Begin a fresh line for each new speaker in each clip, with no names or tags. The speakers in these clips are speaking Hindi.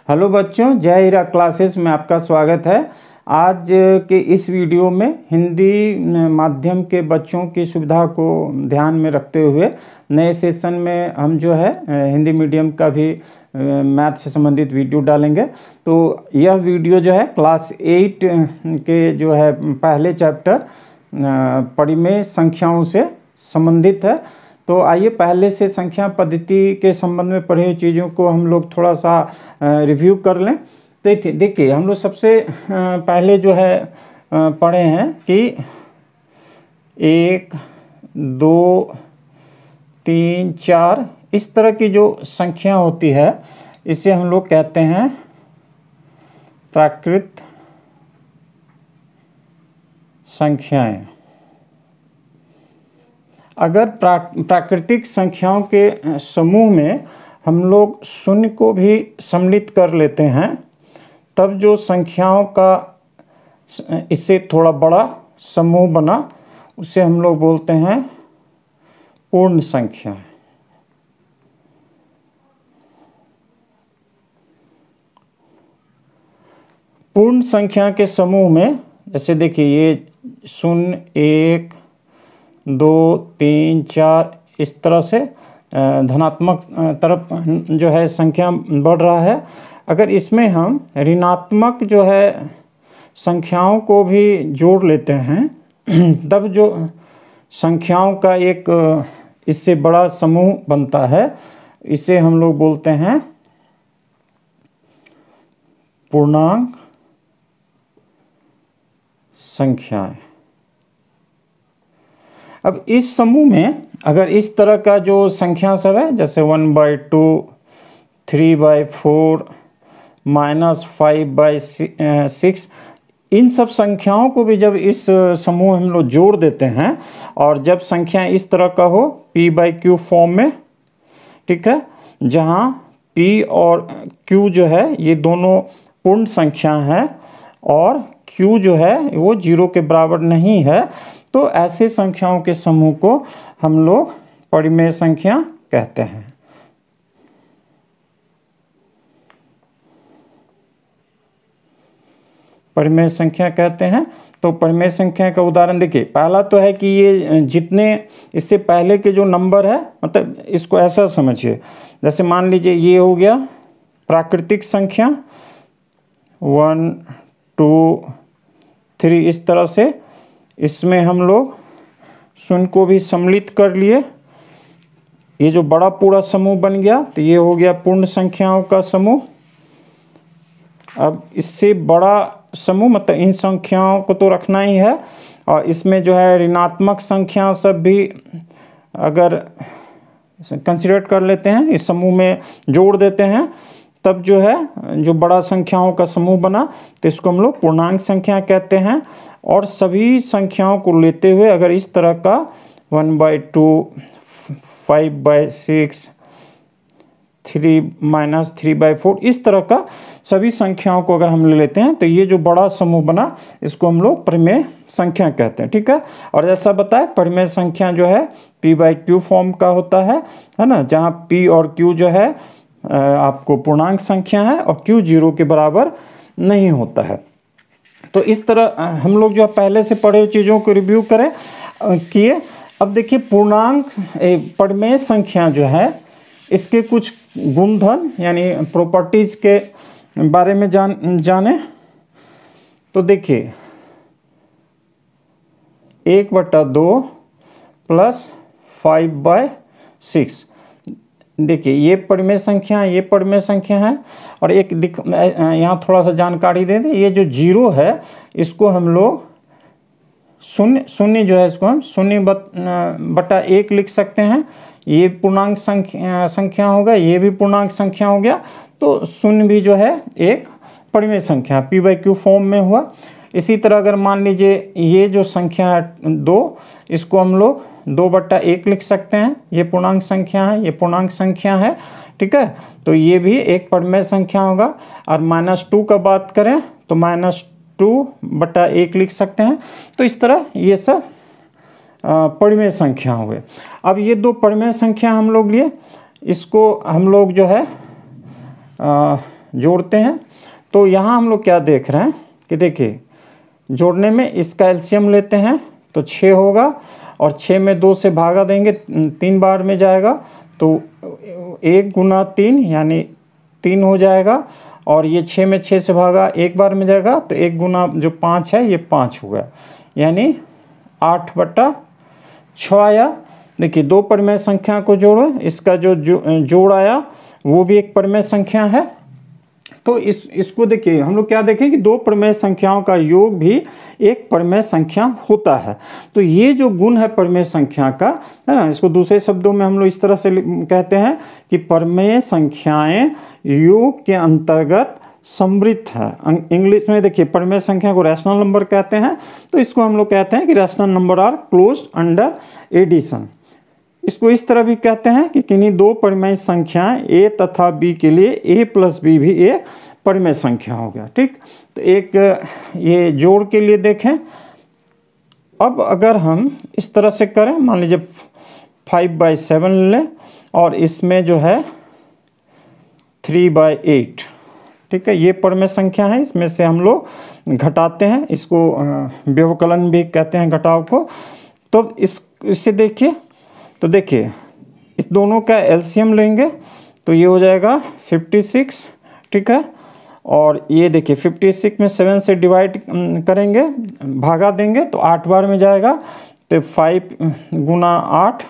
हेलो बच्चों, जय हीरा क्लासेस में आपका स्वागत है। आज के इस वीडियो में हिंदी माध्यम के बच्चों की सुविधा को ध्यान में रखते हुए नए सेशन में हम जो है हिंदी मीडियम का भी मैथ से संबंधित वीडियो डालेंगे। तो यह वीडियो जो है क्लास 8 के जो है पहले चैप्टर परिमेय संख्याओं से संबंधित है। तो आइए पहले से संख्या पद्धति के संबंध में पढ़े हुई चीज़ों को हम लोग थोड़ा सा रिव्यू कर लें। तो देखिए, हम लोग सबसे पहले जो है पढ़े हैं कि 1, 2, 3, 4 इस तरह की जो संख्या होती है इसे हम लोग कहते हैं प्राकृत संख्याएं। अगर प्राकृतिक संख्याओं के समूह में हम लोग शून्य को भी सम्मिलित कर लेते हैं, तब जो संख्याओं का इससे थोड़ा बड़ा समूह बना उसे हम लोग बोलते हैं पूर्ण संख्या। पूर्ण संख्या के समूह में जैसे देखिए ये 0, 1, 2, 3, 4 इस तरह से धनात्मक तरफ जो है संख्या बढ़ रहा है। अगर इसमें हम ऋणात्मक जो है संख्याओं को भी जोड़ लेते हैं तब जो संख्याओं का एक इससे बड़ा समूह बनता है, इसे हम लोग बोलते हैं पूर्णांक संख्याएं। अब इस समूह में अगर इस तरह का जो संख्या सब है जैसे 1/2, 3/4, -5/6, इन सब संख्याओं को भी जब इस समूह हम लोग जोड़ देते हैं और जब संख्या इस तरह का हो p/q फॉर्म में, ठीक है, जहाँ p और q जो है ये दोनों पूर्ण संख्या हैं और q जो है वो 0 के बराबर नहीं है, तो ऐसे संख्याओं के समूह को हम लोग परिमेय संख्या कहते हैं। परिमेय संख्या कहते हैं। तो परिमेय संख्या का उदाहरण देखिए, पहला तो है कि ये जितने इससे पहले के जो नंबर है, मतलब इसको ऐसा समझिए, जैसे मान लीजिए ये हो गया प्राकृतिक संख्या 1, 2, 3 इस तरह से, इसमें हम लोग शून्य को भी सम्मिलित कर लिए, ये जो बड़ा पूरा समूह बन गया तो ये हो गया पूर्ण संख्याओं का समूह। अब इससे बड़ा समूह मतलब इन संख्याओं को तो रखना ही है और इसमें जो है ऋणात्मक संख्या सब भी अगर कंसीडर कर लेते हैं, इस समूह में जोड़ देते हैं, तब जो है जो बड़ा संख्याओं का समूह बना तो इसको हम लोग पूर्णांक संख्या कहते हैं। और सभी संख्याओं को लेते हुए अगर इस तरह का 1/2, 5/6, 3-3/4 इस तरह का सभी संख्याओं को अगर हम ले लेते हैं तो ये जो बड़ा समूह बना इसको हम लोग परिमेय संख्या कहते हैं, ठीक है। और जैसा बताया परिमेय संख्या जो है p/q फॉर्म का होता है ना, जहाँ p और q जो है आपको पूर्णांक संख्या है और q 0 के बराबर नहीं होता है। तो इस तरह हम लोग जो पहले से पढ़े हुए चीज़ों को रिव्यू किए। अब देखिए पूर्णांक परिमेय संख्या जो है इसके कुछ गुणधर्म यानी प्रॉपर्टीज़ के बारे में जाने। तो देखिए 1/2 + 5/6, देखिए ये परिमेय संख्या है, ये परिमेय संख्या है। और एक यहाँ थोड़ा सा जानकारी दे दें, ये जो 0 है इसको हम लोग शून्य जो है इसको हम 0/1 लिख सकते हैं। ये पूर्णांक संख्या होगा, ये भी पूर्णांक संख्या हो गया, तो शून्य भी जो है एक परिमेय संख्या p/q फॉर्म में हुआ। इसी तरह अगर मान लीजिए ये जो संख्या है 2, इसको हम लोग 2/1 लिख सकते हैं, ये पूर्णांक संख्या है, ये पूर्णांक संख्या है, ठीक है, तो ये भी एक परिमेय संख्या होगा। और -2 का बात करें तो -2/1 लिख सकते हैं। तो इस तरह ये सब परिमेय संख्या हुए। अब ये दो परिमेय संख्या हम लोग लिए, इसको हम लोग जो है जोड़ते हैं तो यहाँ हम लोग क्या देख रहे हैं कि देखिए जोड़ने में इसका एलसीएम लेते हैं तो 6 होगा और 6 में 2 से भागा देंगे 3 बार में जाएगा तो 1 गुना 3 यानी 3 हो जाएगा और ये 6 में 6 से भागा 1 बार में जाएगा तो 1 गुना जो 5 है ये 5 हो गया यानी 8/6 आया। देखिए दो परिमेय संख्या को जोड़ो, इसका जो जोड़ आया वो भी एक परिमेय संख्या है। तो इसको देखिए हम लोग क्या देखें कि दो परिमेय संख्याओं का योग भी एक परिमेय संख्या होता है। तो ये जो गुण है परिमेय संख्या का, है ना, इसको दूसरे शब्दों में हम लोग इस तरह से कहते हैं कि परिमेय संख्याएं योग के अंतर्गत समृद्ध है। इंग्लिश में देखिए परिमेय संख्या को रैशनल नंबर कहते हैं, तो इसको हम लोग कहते हैं कि rational number are closed under addition. इसको इस तरह भी कहते हैं कि किन्हीं दो परिमेय संख्याएं a तथा b के लिए a प्लस b भी एक परिमेय संख्या हो गया। ठीक, तो एक ये जोड़ के लिए देखें। अब अगर हम इस तरह से करें, मान लीजिए 5/7 लें और इसमें जो है 3/8, ठीक है, ये परिमेय संख्या है। इसमें से हम लोग घटाते हैं, इसको व्यवकलन भी कहते हैं घटाव को। तो इससे देखिए, तो देखिए इस दोनों का एलसीएम लेंगे तो ये हो जाएगा 56, ठीक है। और ये देखिए 56 में 7 से डिवाइड करेंगे, भागा देंगे तो 8 बार में जाएगा तो 5 गुना 8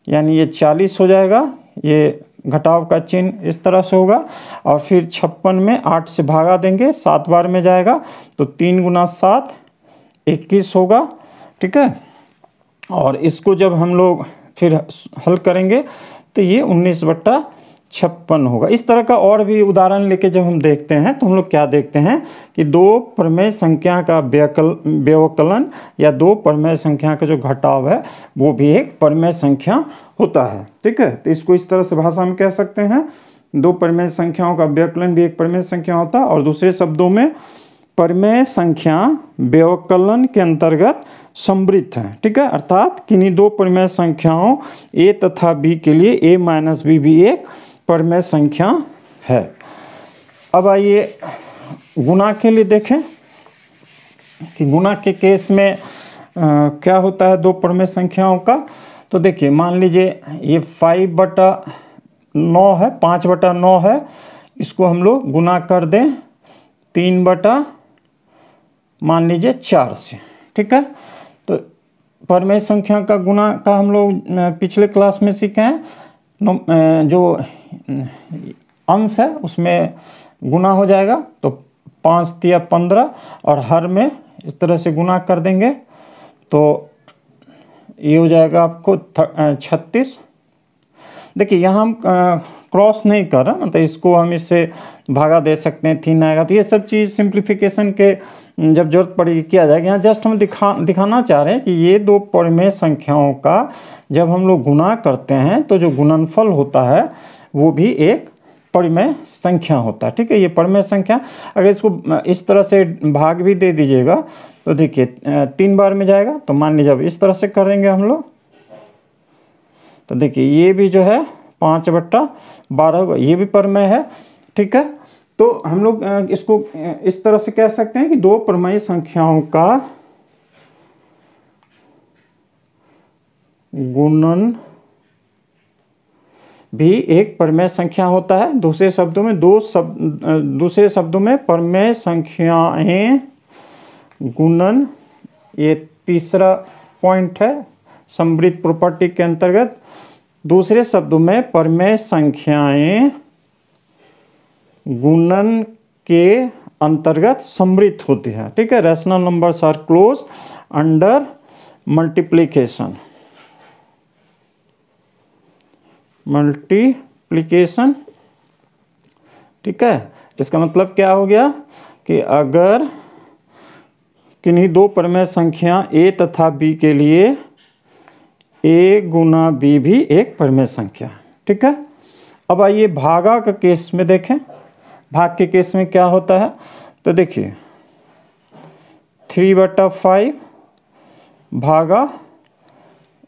यानी ये 40 हो जाएगा। ये घटाव का चिन्ह इस तरह से होगा। और फिर 56 में 8 से भागा देंगे, 7 बार में जाएगा तो 3 गुना 7 21 होगा, ठीक है। और इसको जब हम लोग फिर हल करेंगे तो ये 19/56 होगा। इस तरह का और भी उदाहरण लेके जब हम देखते हैं तो हम लोग क्या देखते हैं कि दो परिमेय संख्या का व्यवकलन या दो परिमेय संख्या का जो घटाव है वो भी एक परिमेय संख्या होता है, ठीक है। तो इसको इस तरह से भाषा में कह सकते हैं, दो परिमेय संख्याओं का व्यवकलन भी एक परिमेय संख्या होता है। और दूसरे शब्दों में परिमेय संख्या व्यवकलन के अंतर्गत समृद्ध है, ठीक है। अर्थात किन्हीं दो परिमेय संख्याओं a तथा b के लिए a माइनस b भी एक परिमेय संख्या है। अब आइए गुणा के लिए देखें कि गुणा के केस में क्या होता है दो परिमेय संख्याओं का। तो देखिए मान लीजिए ये 5/9 है, 5/9 है, इसको हम लोग गुना कर दें 3 मान लीजिए 4 से, ठीक है। तो परिमेय संख्या का गुणा का हम लोग पिछले क्लास में सीखे हैं। जो अंश है उसमें गुना हो जाएगा तो 5 तिया 15 और हर में इस तरह से गुना कर देंगे तो ये हो जाएगा आपको 36। देखिए यहाँ हम क्रॉस नहीं कर रहा, मतलब इसको हम इससे भागा दे सकते हैं, 3 आएगा। तो ये सब चीज़ सिंप्लीफिकेशन के जब जरूरत पड़ेगी किया जाएगा। यहाँ जस्ट हम दिखाना चाह रहे हैं कि ये दो परिमेय संख्याओं का जब हम लोग गुणा करते हैं तो जो गुणनफल होता है वो भी एक परिमेय संख्या होता है, ठीक है। ये परिमेय संख्या अगर इसको इस तरह से भाग भी दे दीजिएगा तो देखिए 3 बार में जाएगा। तो मान लीजिए अब इस तरह से करेंगे हम लोग तो देखिए ये भी जो है 5/12 होगा, ये भी परिमेय है, ठीक है। तो हम लोग इसको इस तरह से कह सकते हैं कि दो परिमेय संख्याओं का गुणन भी एक परिमेय संख्या होता है। दूसरे शब्दों में परिमेय संख्याएं गुणन, ये तीसरा पॉइंट है समृद्ध प्रॉपर्टी के अंतर्गत। दूसरे शब्दों में परिमेय संख्याएं गुणन के अंतर्गत समृद्ध होती है, ठीक है। Rational numbers are closed under multiplication, ठीक है। इसका मतलब क्या हो गया कि अगर किन्हीं दो परिमेय संख्या a तथा b के लिए a गुना b भी एक परिमेय संख्या है, ठीक है। अब आइए भागा का केस में देखें। भाग के केस में क्या होता है तो देखिए 3/5 भागा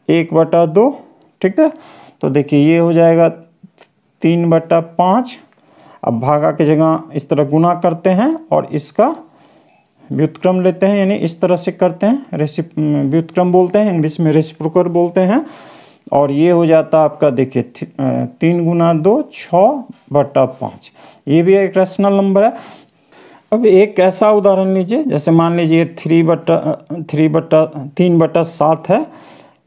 1/2, ठीक है। तो देखिए ये हो जाएगा 3/5। अब भागा की जगह इस तरह गुना करते हैं और इसका व्युत्क्रम लेते हैं, यानी इस तरह से करते हैं, व्युत्क्रम बोलते हैं, इंग्लिश में रेसिप्रोकल बोलते हैं। और ये हो जाता है आपका, देखिए 3 गुना 2 6/5। ये भी एक रैशनल नंबर है। अब एक ऐसा उदाहरण लीजिए, जैसे मान लीजिए 3/7 है,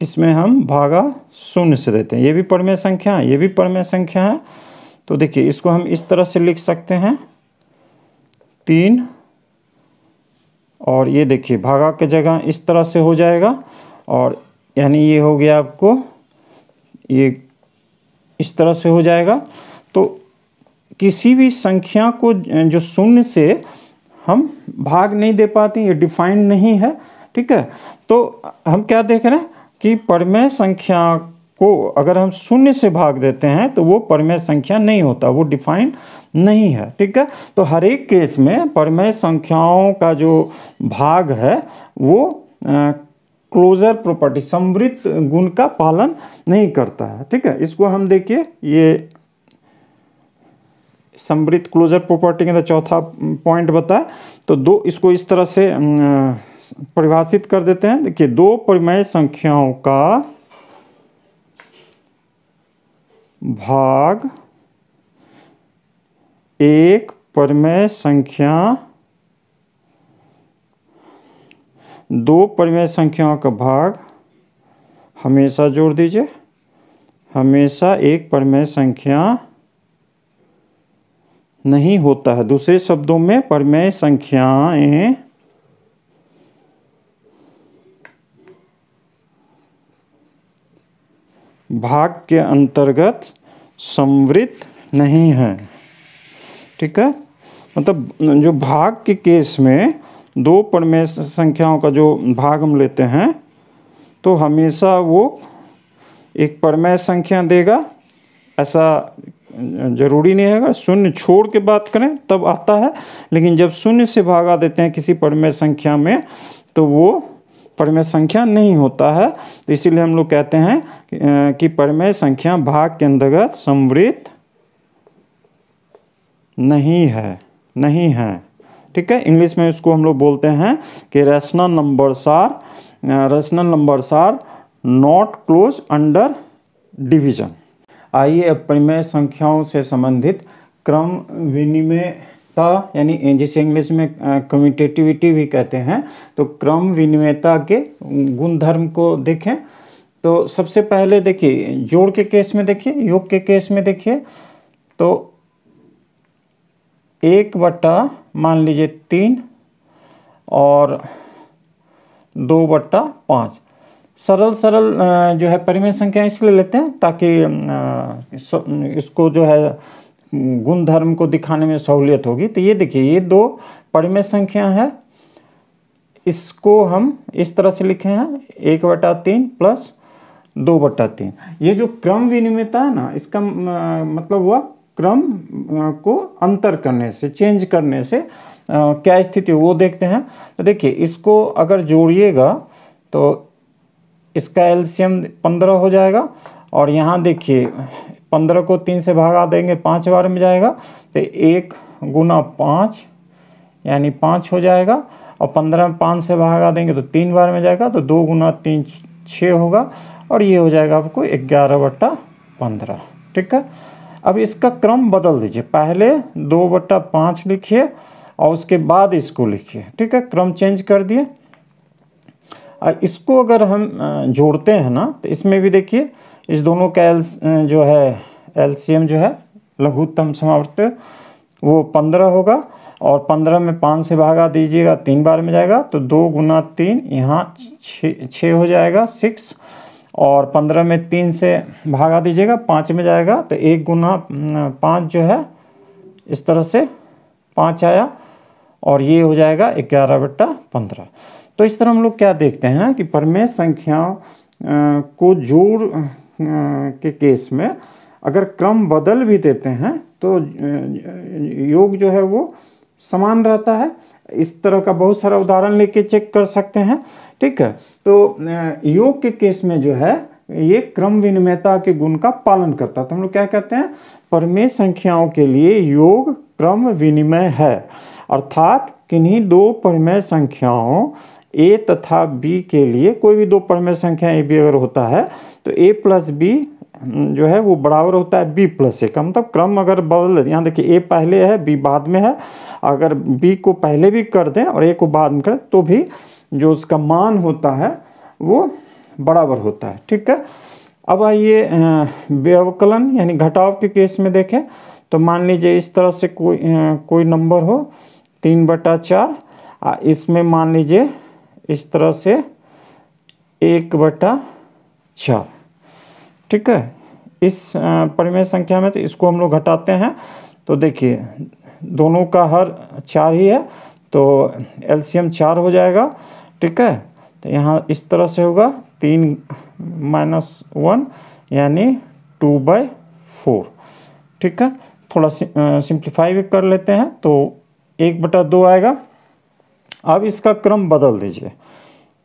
इसमें हम भागा 0 से देते हैं। ये भी परिमेय संख्या है, ये भी परिमेय संख्या है। तो देखिए इसको हम इस तरह से लिख सकते हैं 3, और ये देखिए भागा की जगह इस तरह से हो जाएगा, और यानी ये हो गया आपको, ये इस तरह से हो जाएगा। तो किसी भी संख्या को जो 0 से हम भाग नहीं दे पाते, ये डिफाइंड नहीं है, ठीक है। तो हम क्या देख रहे हैं कि परिमेय संख्या को अगर हम 0 से भाग देते हैं तो वो परिमेय संख्या नहीं होता, वो डिफाइंड नहीं है, ठीक है। तो हर एक केस में परिमेय संख्याओं का जो भाग है वो क्लोजर प्रॉपर्टी, समवृत्त गुण का पालन नहीं करता है, ठीक है। इसको हम देखिए, ये समवृत्त क्लोजर प्रॉपर्टी के अंदर चौथा पॉइंट बताया। तो इसको इस तरह से परिभाषित कर देते हैं। देखिए, 2 परिमेय संख्याओं का भाग एक परिमेय संख्या, 2 परिमेय संख्याओं का भाग हमेशा, जोड़ दीजिए, हमेशा एक परिमेय संख्या नहीं होता है। दूसरे शब्दों में परिमेय संख्याएं भाग के अंतर्गत समवृत्त नहीं है, ठीक है। मतलब जो भाग के केस में 2 परिमेय संख्याओं का जो भाग हम लेते हैं तो हमेशा वो एक परिमेय संख्या देगा, ऐसा जरूरी नहीं है। अगर 0 छोड़ के बात करें तब आता है, लेकिन जब 0 से भागा देते हैं किसी परिमेय संख्या में तो वो परिमेय संख्या नहीं होता है। तो इसीलिए हम लोग कहते हैं कि परिमेय संख्या भाग के अंतर्गत समवृत्त नहीं है, ठीक है। इंग्लिश में इसको हम लोग बोलते हैं कि rational numbers are not close under division. आइए अब परिमेय संख्याओं से संबंधित क्रम विनिमयता, यानी जिसे इंग्लिश में कम्यूटेटिविटी भी कहते हैं, तो क्रम विनिमयता के गुणधर्म को देखें। तो सबसे पहले देखिए जोड़ के केस में, देखिए योग के केस में देखिए, तो 1/, मान लीजिए 3 और 2/5 सरल जो है परिमेय संख्या इसलिए लेते हैं ताकि इसको जो है गुणधर्म को दिखाने में सहूलियत होगी। तो ये देखिए, ये 2 परिमेय संख्या है, इसको हम इस तरह से लिखे हैं 1/3 प्लस 2/3। ये जो क्रम विनिमयता है ना, इसका मतलब हुआ क्रम को अंतर करने से, चेंज करने से क्या स्थिति वो देखते हैं। तो देखिए इसको अगर जोड़िएगा तो इसका एलसीएम 15 हो जाएगा, और यहाँ देखिए 15 को 3 से भागा देंगे 5 बार में जाएगा, तो 1 गुना 5 यानी 5 हो जाएगा, और 15 में 5 से भागा देंगे तो 3 बार में जाएगा, तो 2 गुना 3 6 होगा, और ये हो जाएगा आपको 11/15, ठीक है। अब इसका क्रम बदल दीजिए, पहले 2/5 लिखिए और उसके बाद इसको लिखिए, ठीक है। क्रम चेंज कर दिए। इसको अगर हम जोड़ते हैं ना, तो इसमें भी देखिए इस दोनों का जो है एलसीएम जो है लघुत्तम समावर्त वो 15 होगा, और 15 में 5 से भागा दीजिएगा 3 बार में जाएगा, तो 2 गुना 3 यहाँ 6 हो जाएगा 6, और 15 में 3 से भागा दीजिएगा 5 में जाएगा, तो 1 गुना 5 जो है इस तरह से 5 आया, और ये हो जाएगा 11/15। तो इस तरह हम लोग क्या देखते हैं कि परिमेय संख्या को जोड़ के केस में अगर क्रम बदल भी देते हैं तो योग जो है वो समान रहता है। इस तरह का बहुत सारा उदाहरण लेके चेक कर सकते हैं, ठीक है। तो योग के केस में जो है ये क्रम विनिमयता के गुण का पालन करता है। तो हम लोग क्या कहते हैं, परिमेय संख्याओं के लिए योग क्रम विनिमय है, अर्थात किन्हीं दो परिमेय संख्याओं a तथा b के लिए, कोई भी दो परिमेय संख्या a b अगर होता है तो a प्लस b जो है वो बराबर होता है b प्लस a का। मतलब क्रम अगर बदल, यहाँ देखिए a पहले है b बाद में है, अगर b को पहले भी कर दें और a को बाद में करें तो भी जो उसका मान होता है वो बराबर होता है। ठीक है। अब आइए व्यवकलन यानी घटाव के केस में देखें। तो मान लीजिए इस तरह से कोई नंबर हो 3/4, इसमें मान लीजिए इस तरह से 1/4। ठीक है। इस परिमेय संख्या में तो इसको हम लोग घटाते हैं, तो देखिए दोनों का हर 4 ही है तो एलसीएम 4 हो जाएगा। ठीक है। तो यहाँ इस तरह से होगा 3 - 1 यानी 2/4। ठीक है। थोड़ा सिंप्लीफाई भी कर लेते हैं तो 1/2 आएगा। अब इसका क्रम बदल दीजिए,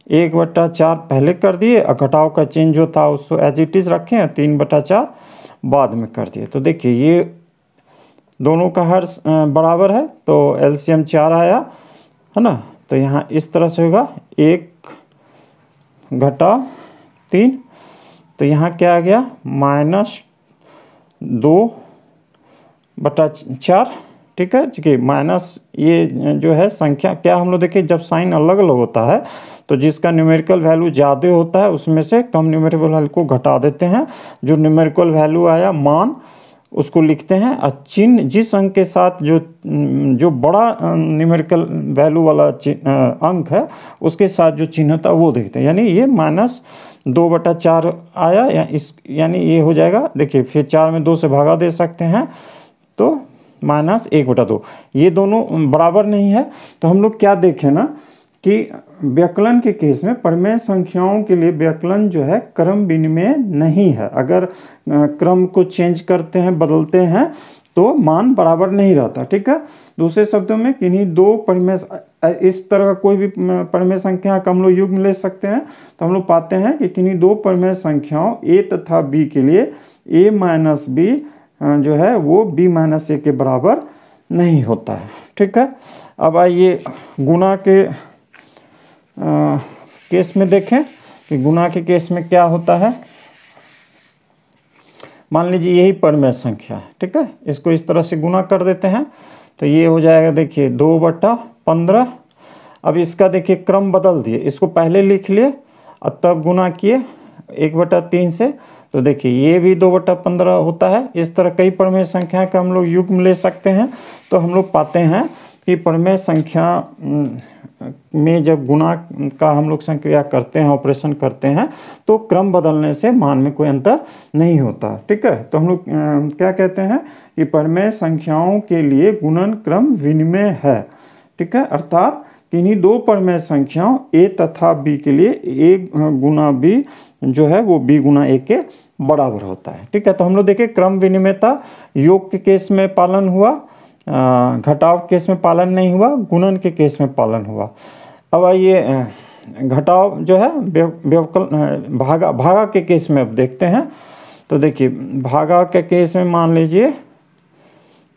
1/4 पहले कर दिए और घटाव का चिन्ह जो था उसको एज इट इज़ रखें, 3/4 बाद में कर दिए। तो देखिए ये दोनों का हर बराबर है तो एलसीएम 4 आया है ना। तो यहाँ इस तरह से होगा 1 - 3, तो यहाँ क्या आ गया -2/4। ठीक है। देखिए माइनस ये जो है संख्या क्या हम लोग देखिए, जब साइन अलग अलग होता है तो जिसका न्यूमेरिकल वैल्यू ज़्यादा होता है उसमें से कम न्यूमेरिकल वैल्यू को घटा देते हैं। जो न्यूमेरिकल वैल्यू आया मान उसको लिखते हैं, और चिन्ह जिस अंक के साथ जो बड़ा न्यूमेरिकल वैल्यू वाला अंक है उसके साथ जो चिन्ह होता है वो देखते हैं। यानी ये -2/4 आया, यानी ये हो जाएगा। देखिए फिर 4 में 2 से भागा दे सकते हैं तो -1/2। ये दोनों बराबर नहीं है। तो हम लोग क्या देखें ना कि व्यवकलन के केस में परिमेय संख्याओं के लिए व्यवकलन जो है क्रम विनिमय नहीं है। अगर क्रम को चेंज करते हैं, बदलते हैं तो मान बराबर नहीं रहता। ठीक है। दूसरे शब्दों में किन्हीं दो परिमेय, इस तरह का कोई भी परिमेय संख्या का हम लोग युग्म ले सकते हैं। तो हम लोग पाते हैं कि किन्हीं दो परिमेय संख्याओं a तथा b के लिए a - b जो है वो b - a के बराबर नहीं होता है। ठीक है। अब आइए गुणा के केस में देखें कि गुणा के केस में क्या होता है। मान लीजिए यही परिमेय संख्या है। ठीक है। इसको इस तरह से गुणा कर देते हैं तो ये हो जाएगा देखिए 2/15। अब इसका देखिए क्रम बदल दिए, इसको पहले लिख लिए और तब गुणा किए 1/3 से, तो देखिए ये भी 2/15 होता है। इस तरह कई परिमेय संख्या का हम लोग युग्म ले सकते हैं। तो हम लोग पाते हैं कि परिमेय संख्या में जब गुणा का हम लोग संक्रिया करते हैं, ऑपरेशन करते हैं, तो क्रम बदलने से मान में कोई अंतर नहीं होता। ठीक है। तो हम लोग क्या कहते हैं कि परिमेय संख्याओं के लिए गुणन क्रम विनिमय है। ठीक है। अर्थात किन्हीं दो परिमेय संख्याओं a तथा b के लिए a गुना b जो है वो b गुना a के बराबर होता है। ठीक है। तो हम लोग देखें क्रम विनिमयता योग के केस में पालन हुआ, घटाव के केस में पालन नहीं हुआ, गुणन के केस में पालन हुआ। अब आइए घटाव जो है व्यवकलन भागा के केस में अब देखते हैं। तो देखिए भागा के केस में मान लीजिए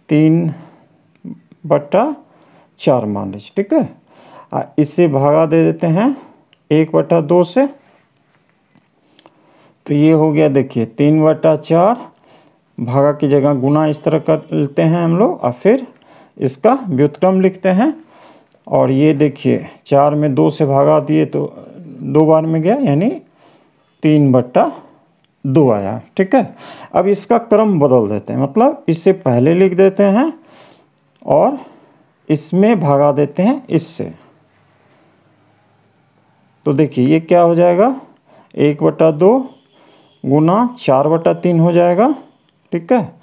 3/4 मान लीजिए। ठीक है। इससे भागा दे देते हैं 1/2 से, तो ये हो गया देखिए 3/4, भागा की जगह गुना इस तरह कर लेते हैं हम लोग और फिर इसका व्युत्क्रम लिखते हैं। और ये देखिए 4 में 2 से भागा दिए तो 2 बार में गया यानी 3/2 आया। ठीक है। अब इसका क्रम बदल देते हैं, मतलब इससे पहले लिख देते हैं और इसमें भागा देते हैं इससे। तो देखिए ये क्या हो जाएगा 1/2 गुना 4/3 हो जाएगा। ठीक है।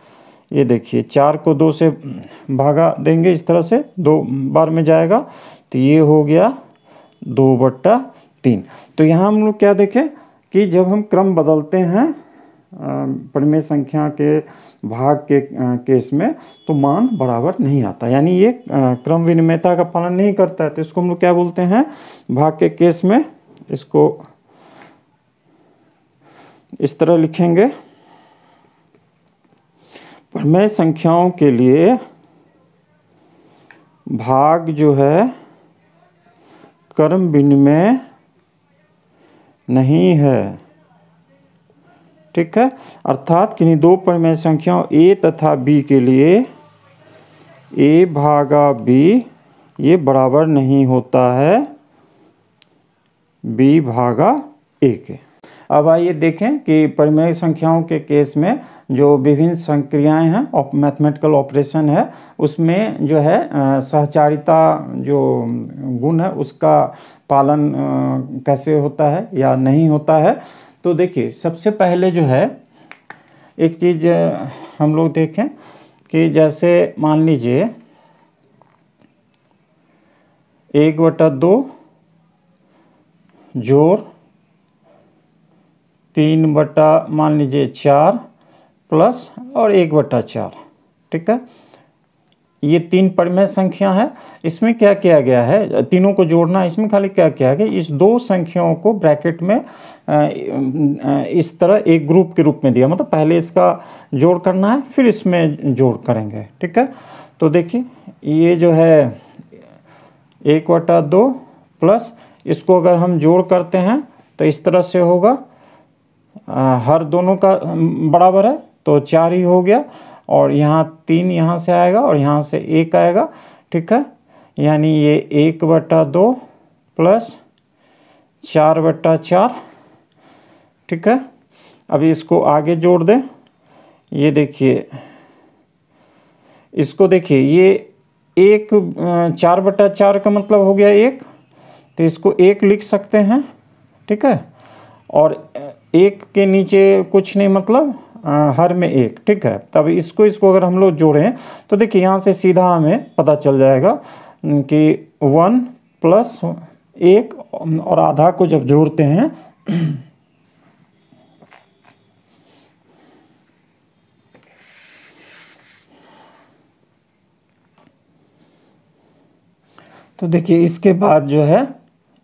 ये देखिए 4 को 2 से भागा देंगे इस तरह से, 2 बार में जाएगा तो ये हो गया 2/3। तो यहाँ हम लोग क्या देखें कि जब हम क्रम बदलते हैं परिमेय संख्या के भाग के केस में तो मान बराबर नहीं आता, यानी ये क्रम विनिमयता का पालन नहीं करता है। तो इसको हम लोग क्या बोलते हैं भाग के केस में, इसको इस तरह लिखेंगे, परिमेय संख्याओं के लिए भाग जो है क्रम विनिमय नहीं है। ठीक है, अर्थात किन्हीं दो परिमेय संख्याओं a तथा b के लिए a भागा b ये बराबर नहीं होता है b भागा a के। अब आइए देखें कि परिमेय संख्याओं के केस में जो विभिन्न संक्रियाएं हैं और मैथमेटिकल ऑपरेशन है उसमें जो है सहचारिता जो गुण है उसका पालन कैसे होता है या नहीं होता है। तो देखिए सबसे पहले जो है एक चीज़ हम लोग देखें कि जैसे मान लीजिए 1/2 जोड़ 3 मान लीजिए 4 प्लस और 1/4। ठीक है, ये तीन परिमेय संख्या है। इसमें क्या किया गया है, तीनों को जोड़ना, इसमें खाली क्या किया गया, इस दो संख्याओं को ब्रैकेट में इस तरह एक ग्रुप के रूप में दिया, मतलब पहले इसका जोड़ करना है फिर इसमें जोड़ करेंगे। ठीक है, तो देखिए ये जो है 1/2 प्लस इसको अगर हम जोड़ करते हैं तो इस तरह से होगा, हर दोनों का बराबर है तो 4 ही हो गया, और यहाँ 3 यहाँ से आएगा और यहाँ से 1 आएगा। ठीक है, यानी ये 1/2 प्लस 4/4। ठीक है, अभी इसको आगे जोड़ दें, ये देखिए इसको देखिए, ये 4/4 का मतलब हो गया 1, तो इसको 1 लिख सकते हैं। ठीक है, और 1 के नीचे कुछ नहीं, मतलब हर में 1। ठीक है, तब इसको अगर हम लोग जोड़ें तो देखिए यहाँ से सीधा हमें पता चल जाएगा कि 1 प्लस 1 और आधा को जब जोड़ते हैं तो देखिए इसके बाद जो है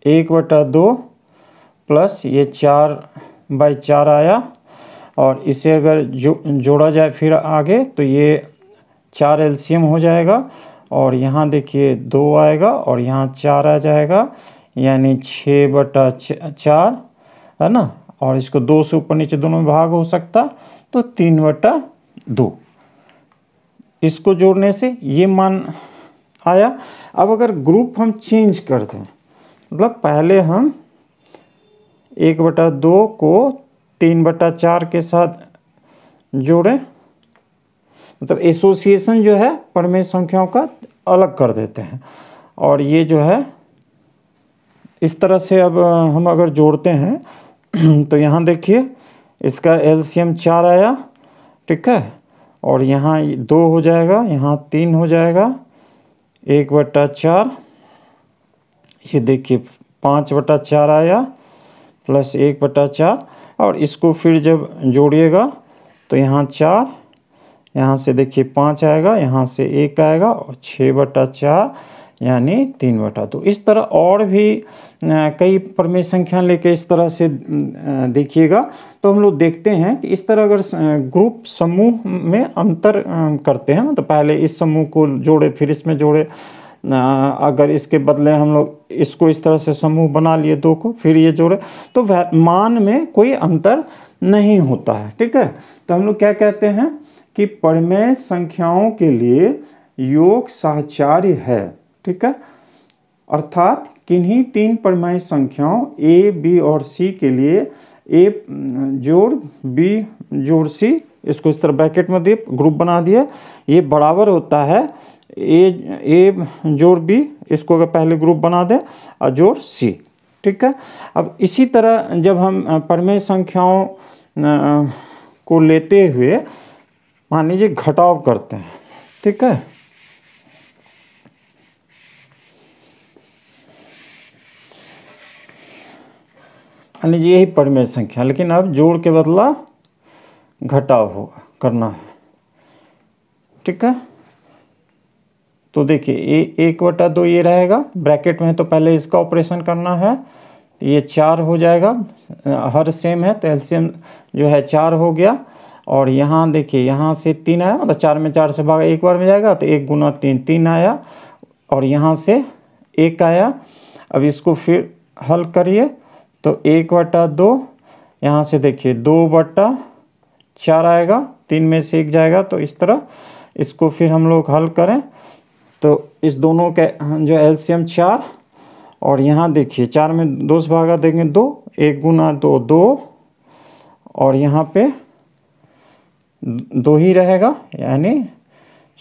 1/2 प्लस ये 4/4 आया, और इसे अगर जोड़ा जाए फिर आगे तो ये 4 एलसीएम हो जाएगा, और यहाँ देखिए 2 आएगा और यहाँ 4 आ जाएगा, यानी 6/4 है ना, और इसको 2 से ऊपर नीचे दोनों में भाग हो सकता, तो 3/2। इसको जोड़ने से ये मान आया। अब अगर ग्रुप हम चेंज कर दें, मतलब पहले हम 1/2 को 3/4 के साथ जोड़ें, मतलब एसोसिएशन जो है परिमेय संख्याओं का अलग कर देते हैं, और ये जो है इस तरह से अब हम अगर जोड़ते हैं तो यहाँ देखिए इसका एलसीएम 4 आया। ठीक है, और यहाँ 2 हो जाएगा, यहाँ 3 हो जाएगा, 1/4, ये देखिए 5/4 आया प्लस 1/4, और इसको फिर जब जोड़िएगा तो यहाँ 4, यहाँ से देखिए 5 आएगा, यहाँ से 1 आएगा, और 6/4 यानी 3/2। इस तरह और भी कई परिमेय संख्या लेके इस तरह से देखिएगा तो हम लोग देखते हैं कि इस तरह अगर ग्रुप समूह में अंतर करते हैं, तो पहले इस समूह को जोड़े फिर इसमें जोड़े, अगर इसके बदले हम लोग इसको इस तरह से समूह बना लिए 2 को फिर ये जोड़े, तो मान में कोई अंतर नहीं होता है। ठीक है, तो हम लोग क्या कहते हैं कि परिमेय संख्याओं के लिए योग सहचार्य है। ठीक है, अर्थात किन्हीं 3 परिमेय संख्याओं a, b और c के लिए a जोड़ b जोड़ c, इसको इस तरह ब्रैकेट में दिए, ग्रुप बना दिया, ये बराबर होता है a जोड़ b, इसको अगर पहले ग्रुप बना दें, और जोड़ c। ठीक है, अब इसी तरह जब हम परिमेय संख्याओं को लेते हुए मान लीजिए घटाव करते हैं। ठीक है, मान लीजिए यही परिमेय संख्या, लेकिन अब जोड़ के बदला घटाव होगा करना है। ठीक है, तो देखिए 1/2 ये रहेगा, ब्रैकेट में है तो पहले इसका ऑपरेशन करना है, तो ये 4 हो जाएगा, हर सेम है तो एलसीएम जो है 4 हो गया। और यहाँ देखिए यहाँ से 3 आया, मतलब 4 में 4 से भागा 1 बार में जाएगा तो 1 गुना 3 3 आया, और यहाँ से 1 आया। अब इसको फिर हल करिए तो 1/2, यहाँ से देखिए 2/4 आएगा, 3 में से 1 जाएगा। तो इस तरह इसको फिर हम लोग हल करें तो इस दोनों के जो एलसीएम 4, और यहाँ देखिए 4 में 2 से भागा देंगे 2, 1 गुना 2 2, और यहाँ पे 2 ही रहेगा, यानी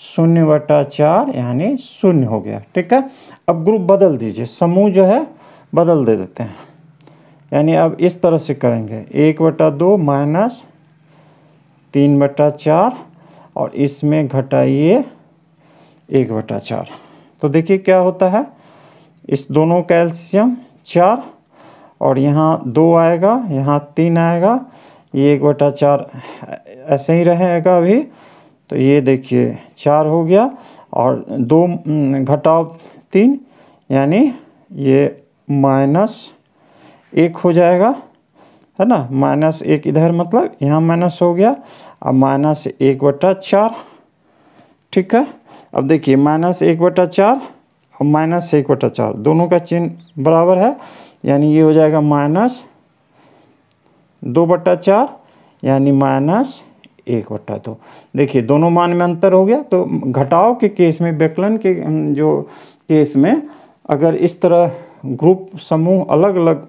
0/4 यानी 0 हो गया। ठीक है, अब ग्रुप बदल दीजिए, समूह जो है बदल दे देते हैं, यानी अब इस तरह से करेंगे 1/2 माइनस 3/4, और इसमें घटाइए 1/4। तो देखिए क्या होता है, इस दोनों का एलसीएम 4, और यहाँ 2 आएगा, यहाँ 3 आएगा, ये 1/4 ऐसे ही रहेगा अभी। तो ये देखिए 4 हो गया, और 2 घटाओ 3 यानी ये -1 हो जाएगा, है ना। -1 इधर, मतलब यहाँ माइनस हो गया, अब -1/4। ठीक है, अब देखिए -1/4 और -1/4 दोनों का चिन्ह बराबर है, यानी ये हो जाएगा -2/4 यानी -1/2। देखिए दोनों मान में अंतर हो गया। तो घटाव के केस में, व्यकलन के जो केस में, अगर इस तरह ग्रुप समूह अलग अलग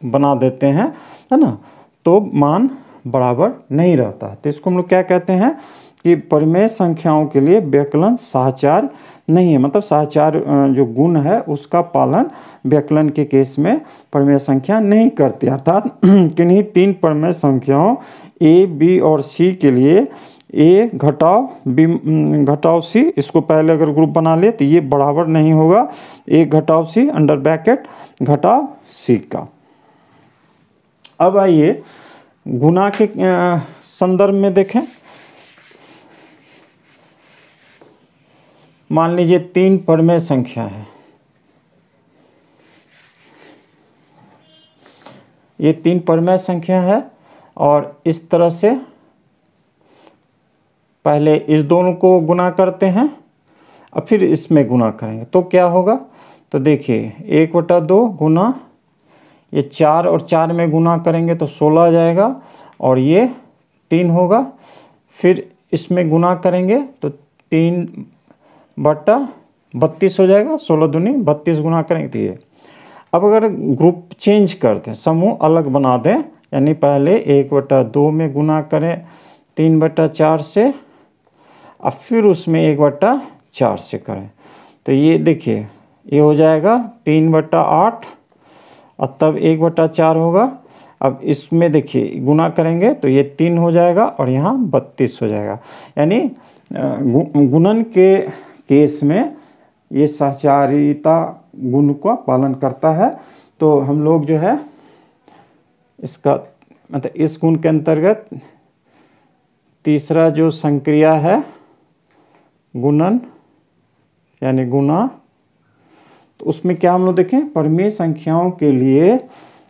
बना देते हैं, है ना, तो मान बराबर नहीं रहता। तो इसको हम लोग क्या कहते हैं कि परिमेय संख्याओं के लिए व्यकलन साहचर्य नहीं है, मतलब साहचर्य जो गुण है उसका पालन व्यकलन के केस में परिमेय संख्या नहीं करती। अर्थात किन्हीं 3 परिमेय संख्याओं ए, बी और सी के लिए ए घटाव बी घटाव सी, इसको पहले अगर ग्रुप बना ले तो ये बराबर नहीं होगा ए घटाव सी अंडर ब्रैकेट घटाव सी का। अब आइए गुणा के संदर्भ में देखें। मान लीजिए 3 परिमेय संख्या है, ये 3 परिमेय संख्या है, और इस तरह से पहले इस दोनों को गुना करते हैं, अब फिर इसमें गुना करेंगे तो क्या होगा। तो देखिए 1/2 गुना ये 4 और 4 में गुना करेंगे तो 16 आ जाएगा, और ये 3 होगा। फिर इसमें गुना करेंगे तो 3/32 हो जाएगा, 16 दूनी 32 गुना करेंगे तो ये। अब अगर ग्रुप चेंज करते हैं, समूह अलग बना दें, यानी पहले 1/2 में गुना करें 3/4 से, अब फिर उसमें 1/4 से करें, तो ये देखिए ये हो जाएगा 3/8, और तब 1/4 होगा। अब इसमें देखिए गुना करेंगे तो ये 3 हो जाएगा, और यहाँ 32 हो जाएगा। यानी गुणन के केस में ये सहचारिता गुण का पालन करता है। तो हम लोग जो है इसका मतलब इस गुण के अंतर्गत तीसरा जो संक्रिया है गुणन यानी गुणा, तो उसमें क्या हम लोग देखें, परिमेय संख्याओं के लिए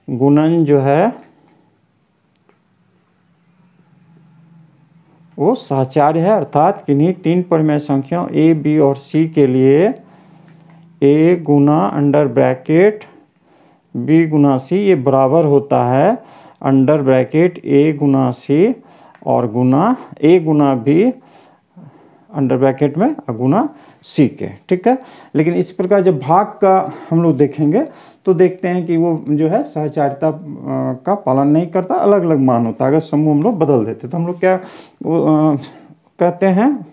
गुणन जो है वो सहचार्य है। अर्थात किन्हीं 3 परिमेय संख्याओं ए, बी और सी के लिए ए गुना अंडर ब्रैकेट बी गुना सी ये बराबर होता है अंडर ब्रैकेट ए गुना सी और गुना ए गुना बी अंडर ब्रैकेट में गुना सी के। ठीक है, लेकिन इस प्रकार जब भाग का हम लोग देखेंगे तो देखते हैं कि वो जो है सहचारिता का पालन नहीं करता, अलग अलग मान होता है। अगर समूह हम लोग बदल देते तो हम लोग क्या कहते हैं,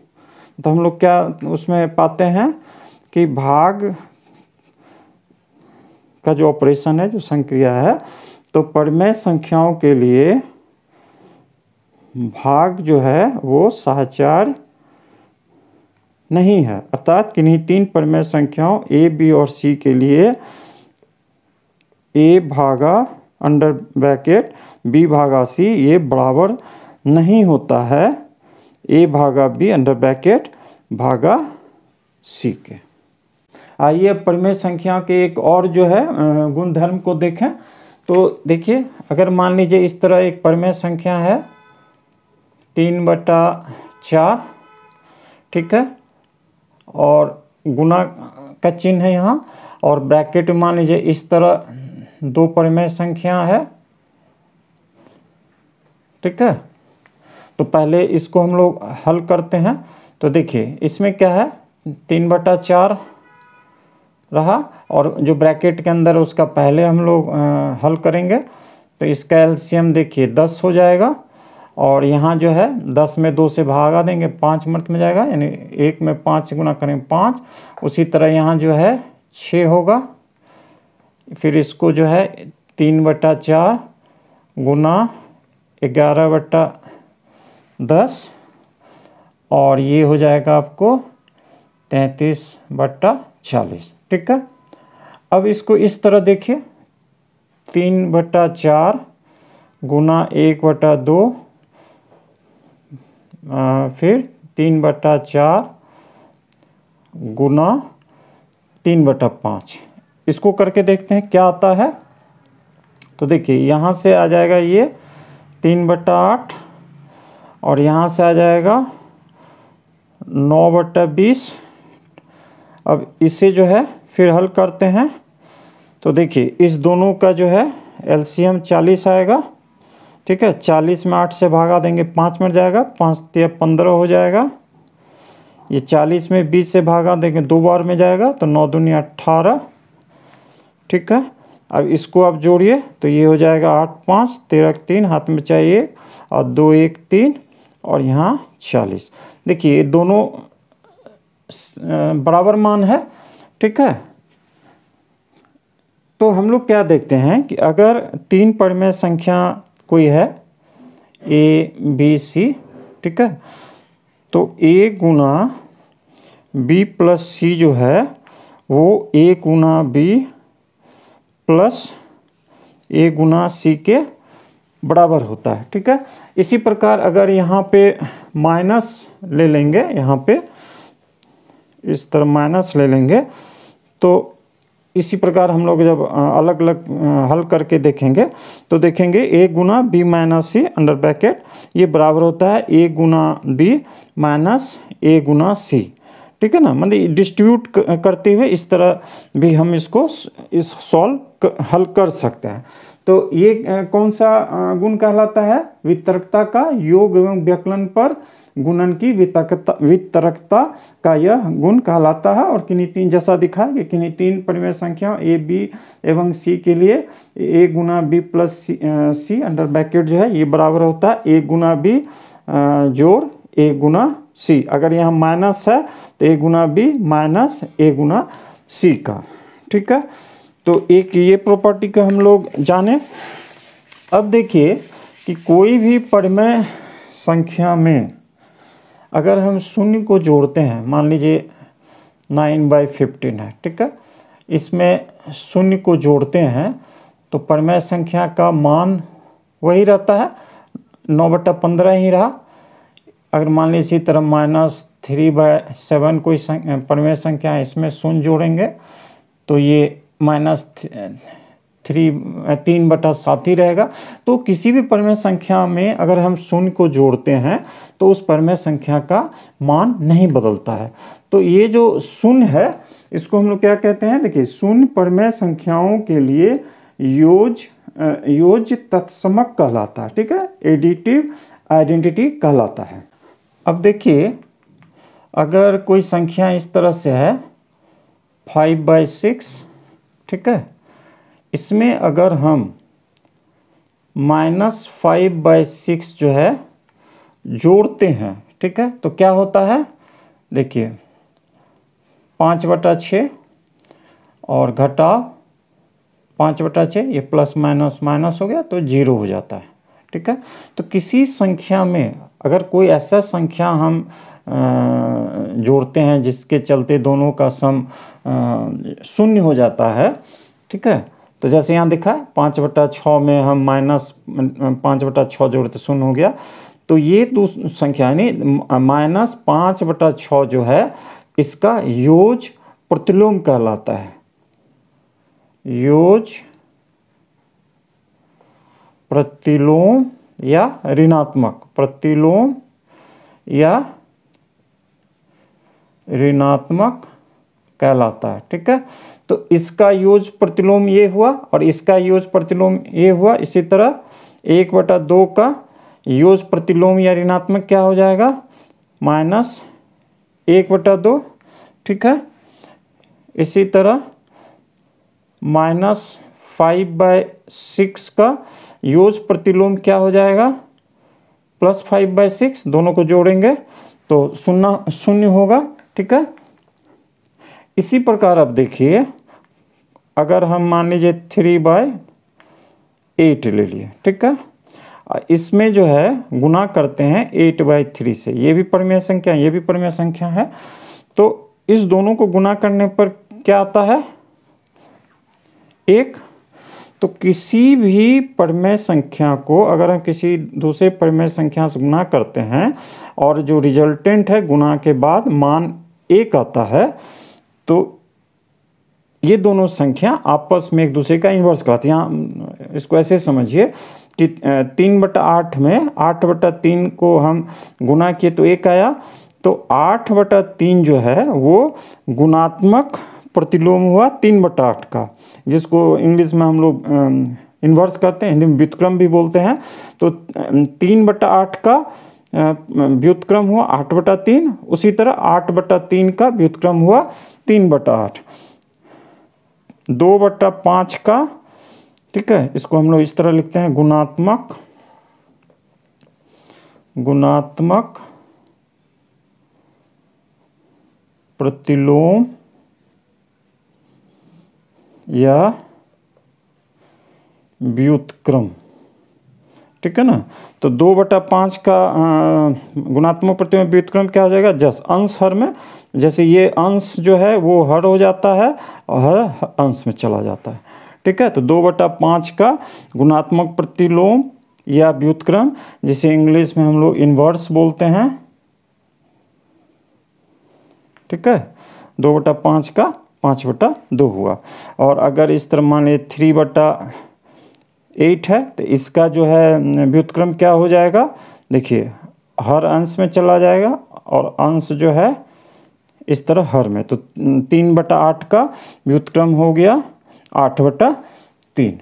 तो हम लोग क्या उसमें पाते हैं कि भाग का जो ऑपरेशन है, जो संक्रिया है, तो परिमेय संख्याओं के लिए भाग जो है वो सहचार्य नहीं है। अर्थात किन्हीं 3 परिमेय संख्याओं ए, बी और सी के लिए ए भागा अंडर ब्रैकेट बी भागा सी ये बराबर नहीं होता है ए भागा बी अंडर ब्रैकेट भागा सी के। आइए परिमेय संख्या के एक और जो है गुणधर्म को देखें। तो देखिए, अगर मान लीजिए इस तरह एक परिमेय संख्या है 3/4, ठीक है, और गुना का चिन्ह है यहाँ, और ब्रैकेट में मान लीजिए इस तरह 2 परिमेय संख्या है, ठीक है। तो पहले इसको हम लोग हल करते हैं। तो देखिए इसमें क्या है, 3/4 रहा, और जो ब्रैकेट के अंदर उसका पहले हम लोग हल करेंगे। तो इसका एलसीएम देखिए 10 हो जाएगा, और यहाँ जो है 10 में 2 से भागा देंगे, 5 मर्त में जाएगा, यानी 1 में 5 से गुना करेंगे 5। उसी तरह यहाँ जो है 6 होगा। फिर इसको जो है 3/4 गुना 11/10, और ये हो जाएगा आपको 33/40, ठीक है। अब इसको इस तरह देखिए, 3/4 गुना 1/2, फिर 3/4 गुना 3/5। इसको करके देखते हैं क्या आता है। तो देखिए यहाँ से आ जाएगा ये 3/8, और यहाँ से आ जाएगा 9/20। अब इसे जो है फिर हल करते हैं। तो देखिए इस दोनों का जो है एलसीएम 40 आएगा, ठीक है। 40 में 8 से भागा देंगे, 5 मिल जाएगा, 5 × 15 हो जाएगा। ये 40 में 20 से भागा देंगे, 2 बार में जाएगा, तो 9 दूनी 18, ठीक है। अब इसको आप जोड़िए, तो ये हो जाएगा 8 × 5 = 13, 3 हाथ में चाहिए, और 2 × 1 = 3, और यहाँ 40। देखिए ये दोनों बराबर मान है, ठीक है। तो हम लोग क्या देखते हैं कि अगर 3 परिमेय संख्या कोई है A, B, C, ठीक है, तो A Guna B plus C जो है वो A Guna B plus A Guna C के बराबर होता है, ठीक है। इसी प्रकार अगर यहाँ पे माइनस ले लेंगे, यहाँ पे इस तरह माइनस ले लेंगे, तो इसी प्रकार हम लोग जब अलग अलग हल करके देखेंगे, तो देखेंगे A Guna B minus C under bracket ये बराबर होता है A Guna B minus A Guna C, ठीक है ना। मतलब डिस्ट्रीब्यूट करते हुए इस तरह भी हम इसको हल कर सकते हैं। तो ये कौन सा गुण कहलाता है? वितरकता का योग एवं व्यकलन पर गुणन की वितरकता का यह गुण कहलाता है। और किन्हीं 3 जैसा दिखा है कि किन्हीं 3 परिमेय संख्या A, B एवं C के लिए A Guna B plus C under bracket जो है ये बराबर होता है A गुना B जोड़ A गुना C। अगर यहाँ माइनस है तो A Guna B minus A Guna C का, ठीक है। तो एक ये प्रॉपर्टी को हम लोग जाने। अब देखिए कि कोई भी परिमेय संख्या में अगर हम शून्य को जोड़ते हैं, मान लीजिए 9/15 है, ठीक है, इसमें शून्य को जोड़ते हैं तो परिमेय संख्या का मान वही रहता है, 9/15 ही रहा। अगर मान लीजिए इसी तरह -3/7 कोई परिमेय संख्या है, इसमें शून्य जोड़ेंगे तो ये -3/7 ही रहेगा। तो किसी भी परिमेय संख्या में अगर हम शून्य को जोड़ते हैं तो उस परिमेय संख्या का मान नहीं बदलता है। तो ये जो शून्य है इसको हम लोग क्या कहते हैं? देखिए, शून्य परिमेय संख्याओं के लिए योज्य तत्समक कहलाता है, ठीक है, एडिटिव आइडेंटिटी कहलाता है। अब देखिए अगर कोई संख्या इस तरह से है 5/6, ठीक है, इसमें अगर हम -5/6 जो है जोड़ते हैं, ठीक है, तो क्या होता है? देखिए 5/6 और घटाव 5/6, ये प्लस माइनस माइनस हो गया तो 0 हो जाता है, ठीक है। तो किसी संख्या में अगर कोई ऐसा संख्या हम जोड़ते हैं जिसके चलते दोनों का सम 0 हो जाता है, ठीक है, तो जैसे यहाँ दिखा है 5/6 में हम -5/6 जोड़ते 0 हो गया। तो ये संख्या यानी -5/6 जो है इसका योज्य प्रतिलोम कहलाता है। योज्य प्रतिलोम या ऋणात्मक, प्रतिलोम या ऋणात्मक कहलाता है। ठीक है, तो इसका योग प्रतिलोम ये हुआ और इसका योग प्रतिलोम ये हुआ। इसी तरह 1/2 का योग प्रतिलोम या ऋणात्मक क्या हो जाएगा, -1/2। ठीक है, इसी तरह -5/6 का योग प्रतिलोम क्या हो जाएगा, +5/6। दोनों को जोड़ेंगे तो 0 होगा। ठीक है, इसी प्रकार अब देखिए, अगर हम मान लीजिए 3/8 ले लिए। ठीक है, इसमें जो है गुना करते हैं 8/3 से। ये भी परिमेय संख्या, ये भी परिमेय संख्या है। तो इस दोनों को गुना करने पर क्या आता है, 1। तो किसी भी परिमेय संख्या को अगर हम किसी दूसरे परिमेय संख्या से गुना करते हैं और जो रिजल्टेंट है गुना के बाद मान 1 आता है, तो ये दोनों संख्या आपस में एक दूसरे का इन्वर्स कराती हैं। यहाँ इसको ऐसे समझिए कि 3/8 में 8/3 को हम गुना किए तो 1 आया। तो 8/3 जो है वो गुणात्मक प्रतिलोम हुआ 3/8 का, जिसको इंग्लिश में हम लोग इन्वर्स करते हैं, हिंदी में व्युत्क्रम भी बोलते हैं। तो 3/8 का व्युत्क्रम हुआ 8/3। उसी तरह 8/3 का व्युत्क्रम हुआ 3/8। 2/5 का, ठीक है, इसको हम लोग इस तरह लिखते हैं, गुणात्मक प्रतिलोम या व्युत्क्रम। ठीक है ना, तो 2/5 का गुणात्मक प्रतिलोम व्युत्क्रम क्या हो जाएगा, जस अंश हर में, जैसे ये अंश जो है वो हर हो जाता है और हर अंश में चला जाता है। ठीक है, तो 2/5 का गुणात्मक प्रतिलोम या व्युत्क्रम, जिसे इंग्लिश में हम लोग इन्वर्स बोलते हैं। ठीक है, 2/5 का 5/2 हुआ। और अगर इस तरह मान लीजिए 3/8 है, तो इसका जो है व्युत्क्रम क्या हो जाएगा, देखिए हर अंश में चला जाएगा और अंश जो है इस तरह हर में। तो 3/8 का व्युत्क्रम हो गया 8/3।